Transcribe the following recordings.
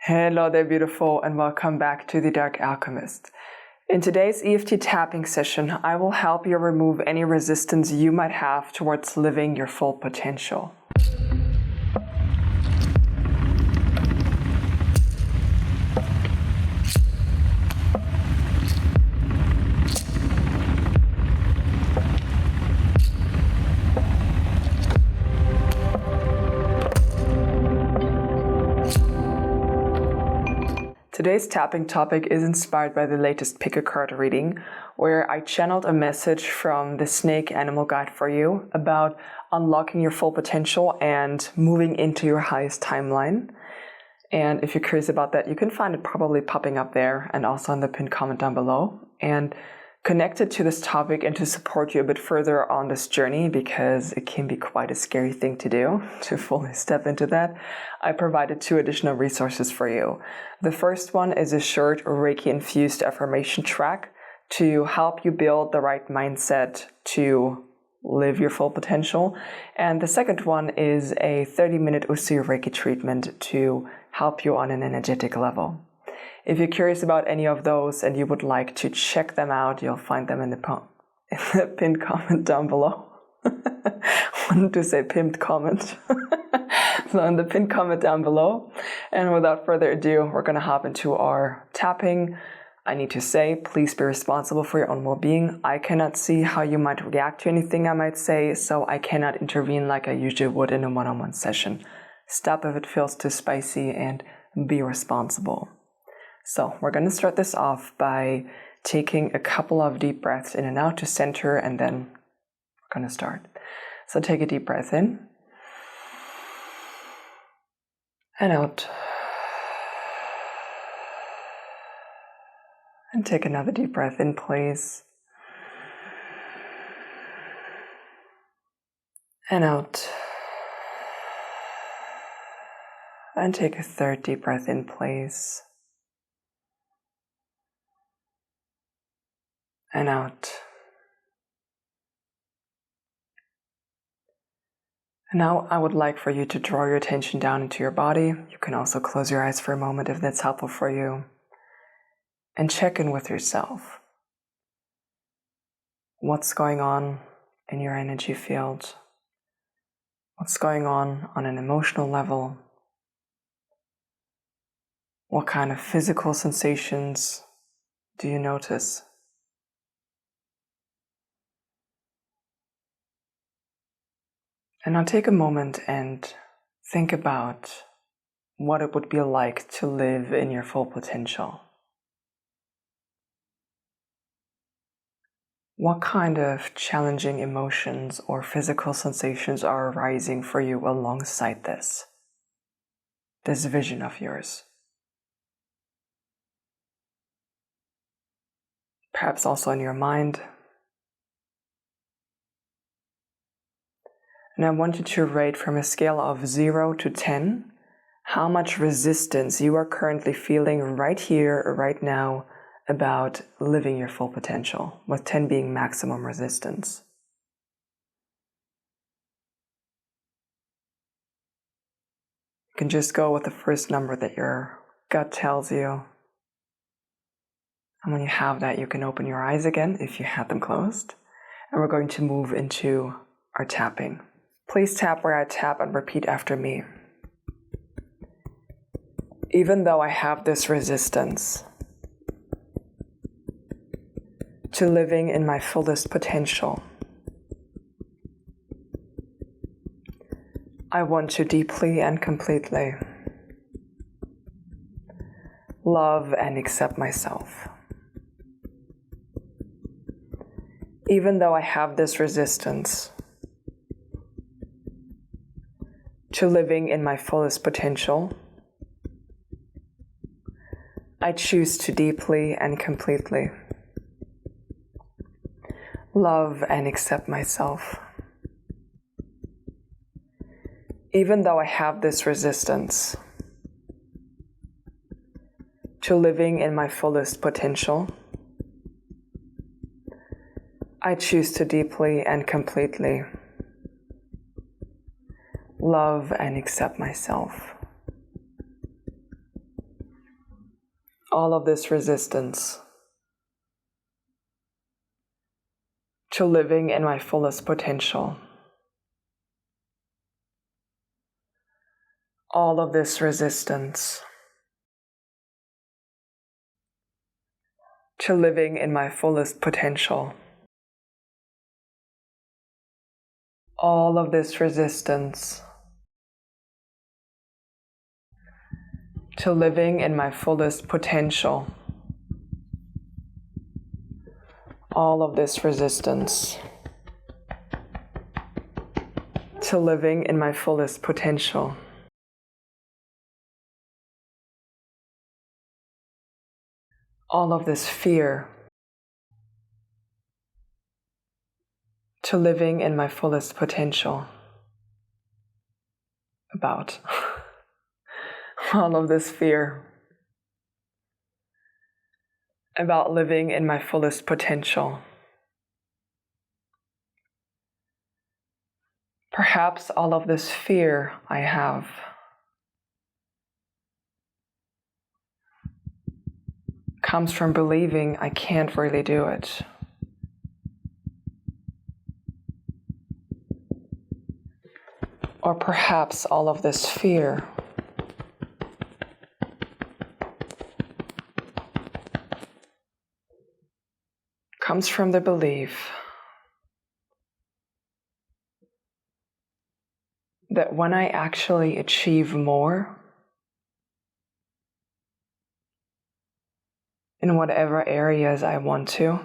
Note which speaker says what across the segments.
Speaker 1: Hello there, beautiful, and welcome back to The Dark Alchemist. In today's EFT tapping session, I will help you remove any resistance you might have towards living your full potential. Today's tapping topic is inspired by the latest pick a card reading, where I channeled a message from the snake animal guide for you about unlocking your full potential and moving into your highest timeline. And if you're curious about that, you can find it probably popping up there and also in the pinned comment down below. And connected to this topic and to support you a bit further on this journey, because it can be quite a scary thing to do, to fully step into that, I provided 2 additional resources for you. The first one is a short Reiki-infused affirmation track to help you build the right mindset to live your full potential. And the second one is a 30-minute Usui Reiki treatment to help you on an energetic level. If you're curious about any of those and you would like to check them out, you'll find them in the pinned comment down below. I wanted to say pinned comment. So in the pinned comment down below. And without further ado, we're going to hop into our tapping. I need to say, please be responsible for your own well-being. I cannot see how you might react to anything I might say, so I cannot intervene like I usually would in a one-on-one session. Stop if it feels too spicy and be responsible. So we're going to start this off by taking a couple of deep breaths in and out to center, and then we're going to start. So take a deep breath in and out. And take another deep breath in, please. And out. And take a third deep breath in, please. And out. And now I would like for you to draw your attention down into your body. You can also close your eyes for a moment if that's helpful for you. And check in with yourself. What's going on in your energy field? What's going on an emotional level? What kind of physical sensations do you notice? And now take a moment and think about what it would be like to live in your full potential. What kind of challenging emotions or physical sensations are arising for you alongside this vision of yours? Perhaps also in your mind. And I want you to rate from a scale of 0 to 10 how much resistance you are currently feeling right here, right now, about living your full potential, with 10 being maximum resistance. You can just go with the first number that your gut tells you. And when you have that, you can open your eyes again if you had them closed. And we're going to move into our tapping. Please tap where I tap and repeat after me. Even though I have this resistance to living in my fullest potential, I want to deeply and completely love and accept myself. Even though I have this resistance to living in my fullest potential, I choose to deeply and completely love and accept myself. Even though I have this resistance to living in my fullest potential, I choose to deeply and completely love and accept myself. all of this resistance to living in my fullest potential. All of this resistance to living in my fullest potential. All of this resistance to living in my fullest potential. All of this resistance to living in my fullest potential. All of this fear to living in my fullest potential. About all of this fear about living in my fullest potential. Perhaps all of this fear I have comes from believing I can't really do it. Or perhaps all of this fear comes from the belief that when I actually achieve more in whatever areas I want to,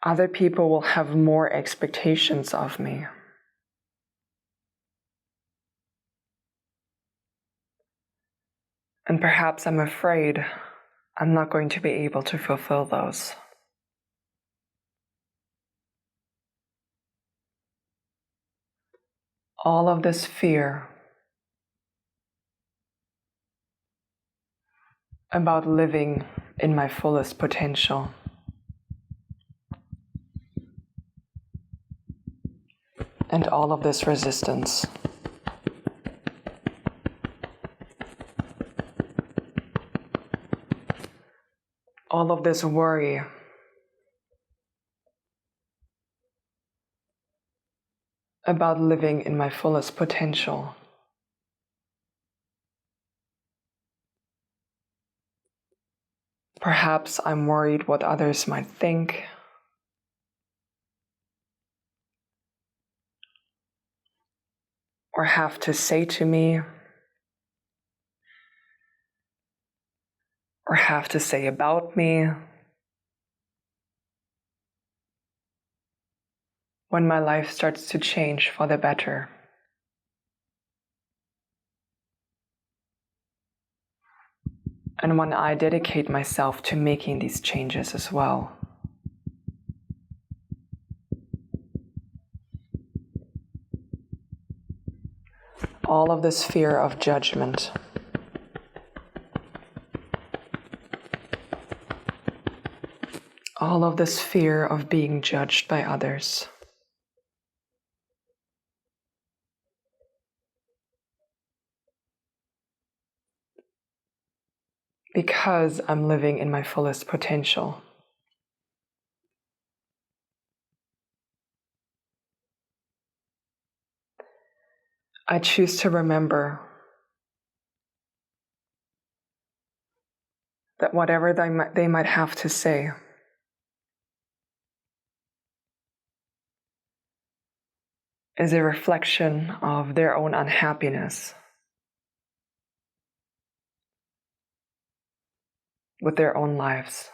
Speaker 1: other people will have more expectations of me. And perhaps I'm afraid I'm not going to be able to fulfill those. All of this fear about living in my fullest potential. And all of this resistance all of this worry about living in my fullest potential. Perhaps I'm worried what others might think. Or have to say to me. Or have to say about me. When my life starts to change for the better. And when I dedicate myself to making these changes as well. All of this fear of judgment. All of this fear of being judged by others. Because I'm living in my fullest potential. I choose to remember that whatever they might have to say is a reflection of their own unhappiness with their own lives.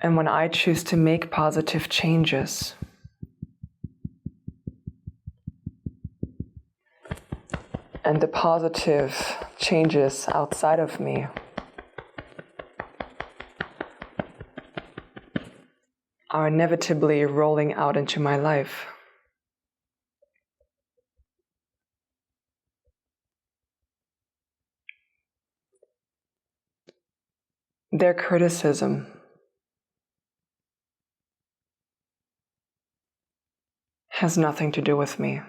Speaker 1: And when I choose to make positive changes, and the positive changes outside of me are inevitably rolling out into my life, their criticism has nothing to do with me.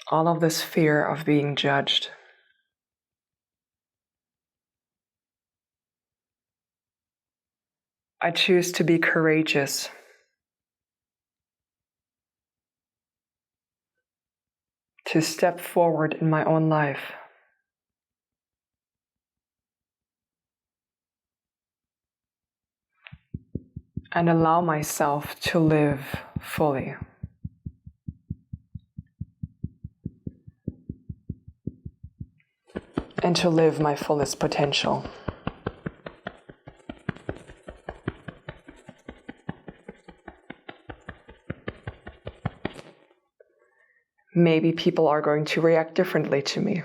Speaker 1: All of this fear of being judged, I choose to be courageous, to step forward in my own life, and allow myself to live fully. And to live my fullest potential. Maybe people are going to react differently to me.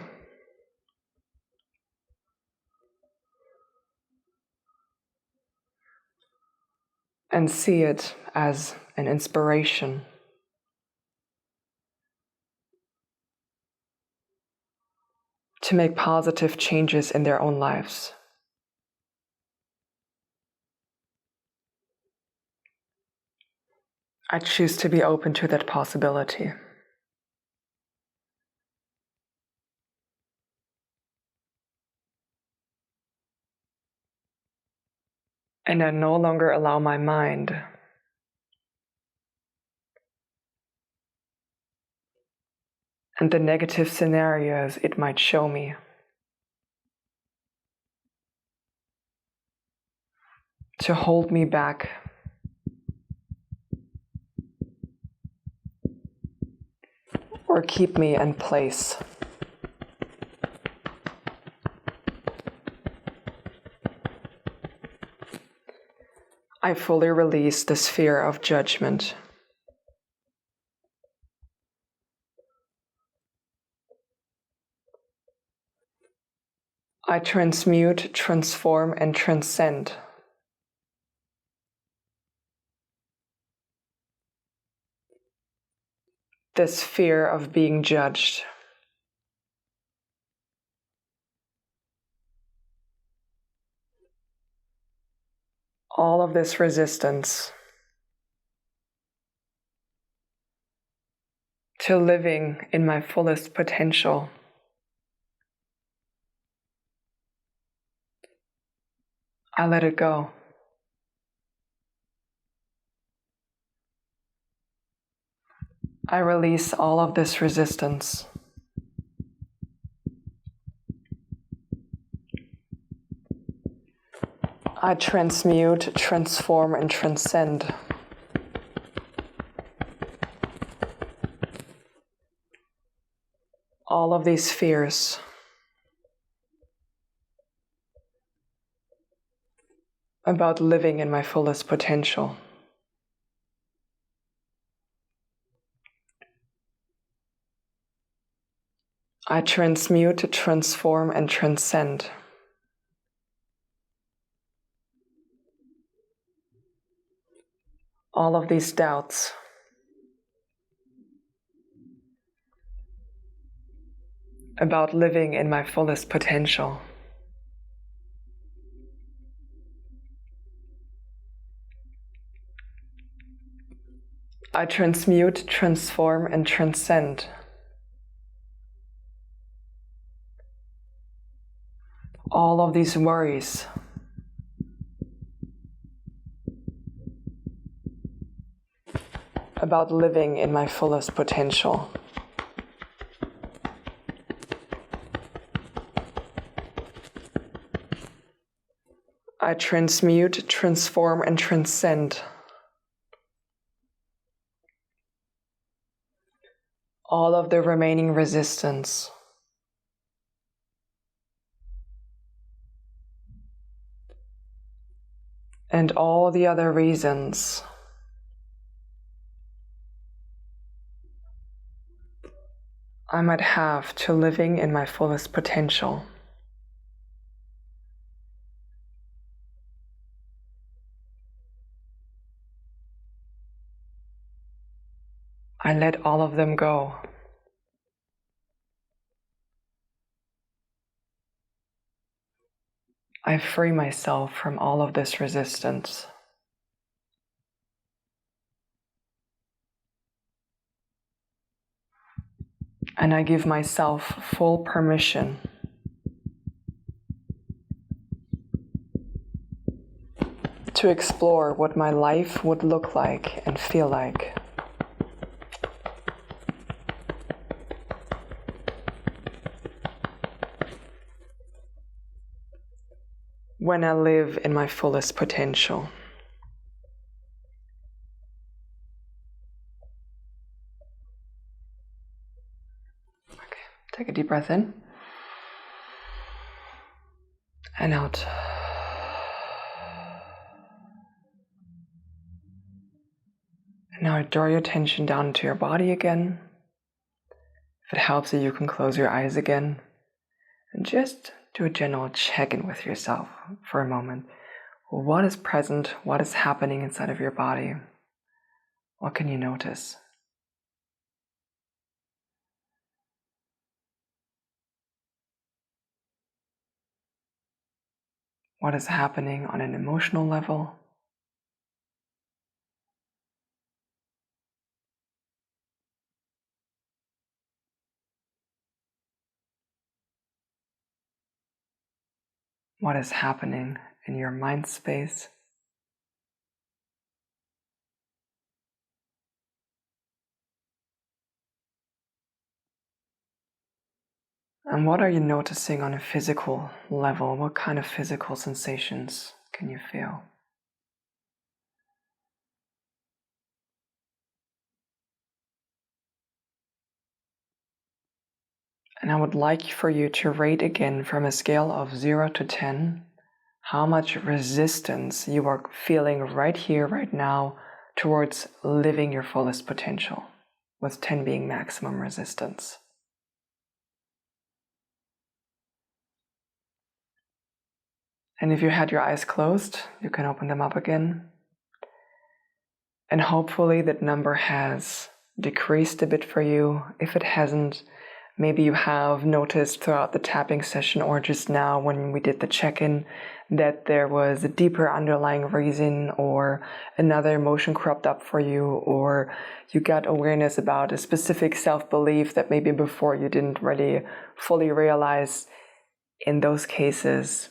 Speaker 1: And see it as an inspiration. To make positive changes in their own lives. I choose to be open to that possibility. And I no longer allow my mind and the negative scenarios it might show me to hold me back or keep me in place. I fully release this fear of judgment. I transmute, transform, and transcend this fear of being judged. All of this resistance to living in my fullest potential. I let it go. I release all of this resistance. I transmute, transform, and transcend all of these fears. About living in my fullest potential. I transmute, transform, and transcend all of these doubts. About living in my fullest potential. I transmute, transform, and transcend all of these worries. About living in my fullest potential. I transmute, transform, and transcend all of the remaining resistance. And all the other reasons I might have to living in my fullest potential. I let all of them go. I free myself from all of this resistance. And I give myself full permission to explore what my life would look like and feel like. When I live in my fullest potential. Okay, take a deep breath in and out. And now draw your attention down to your body again. If it helps you, you can close your eyes again and just do a general check-in with yourself for a moment. What is present? What is happening inside of your body? What can you notice? What is happening on an emotional level? What is happening in your mind space? And what are you noticing on a physical level? What kind of physical sensations can you feel? And I would like for you to rate again from a scale of 0 to 10 how much resistance you are feeling right here, right now, towards living your fullest potential, with 10 being maximum resistance. And if you had your eyes closed, you can open them up again. And hopefully that number has decreased a bit for you. If it hasn't, maybe you have noticed throughout the tapping session or just now when we did the check-in that there was a deeper underlying reason or another emotion cropped up for you, or you got awareness about a specific self-belief that maybe before you didn't really fully realize. In those cases,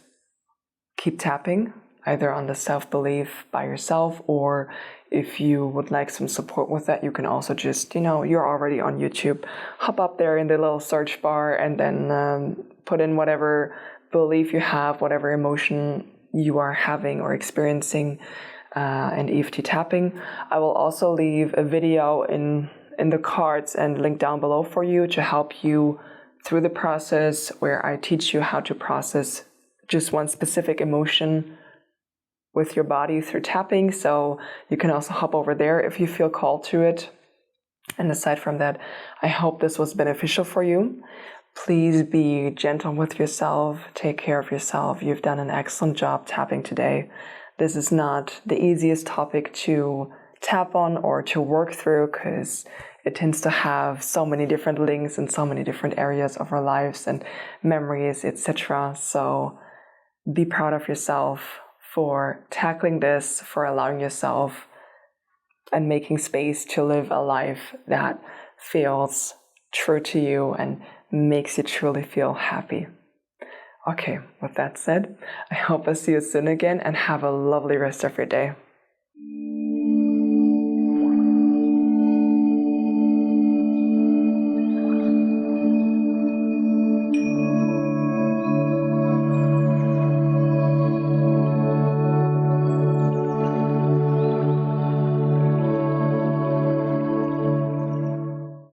Speaker 1: keep tapping, either on the self-belief by yourself, or if you would like some support with that, you can also just, you're already on YouTube, hop up there in the little search bar and then put in whatever belief you have, whatever emotion you are having or experiencing, and EFT tapping. I will also leave a video in the cards and link down below for you to help you through the process, where I teach you how to process just one specific emotion with your body through tapping. So you can also hop over there if you feel called to it. And aside from that, I hope this was beneficial for you. Please be gentle with yourself. Take care of yourself. You've done an excellent job tapping today. This is not the easiest topic to tap on or to work through, because it tends to have so many different links in so many different areas of our lives and memories, etc. So be proud of yourself for tackling this, for allowing yourself and making space to live a life that feels true to you and makes you truly feel happy. Okay, with that said, I hope I see you soon again and have a lovely rest of your day.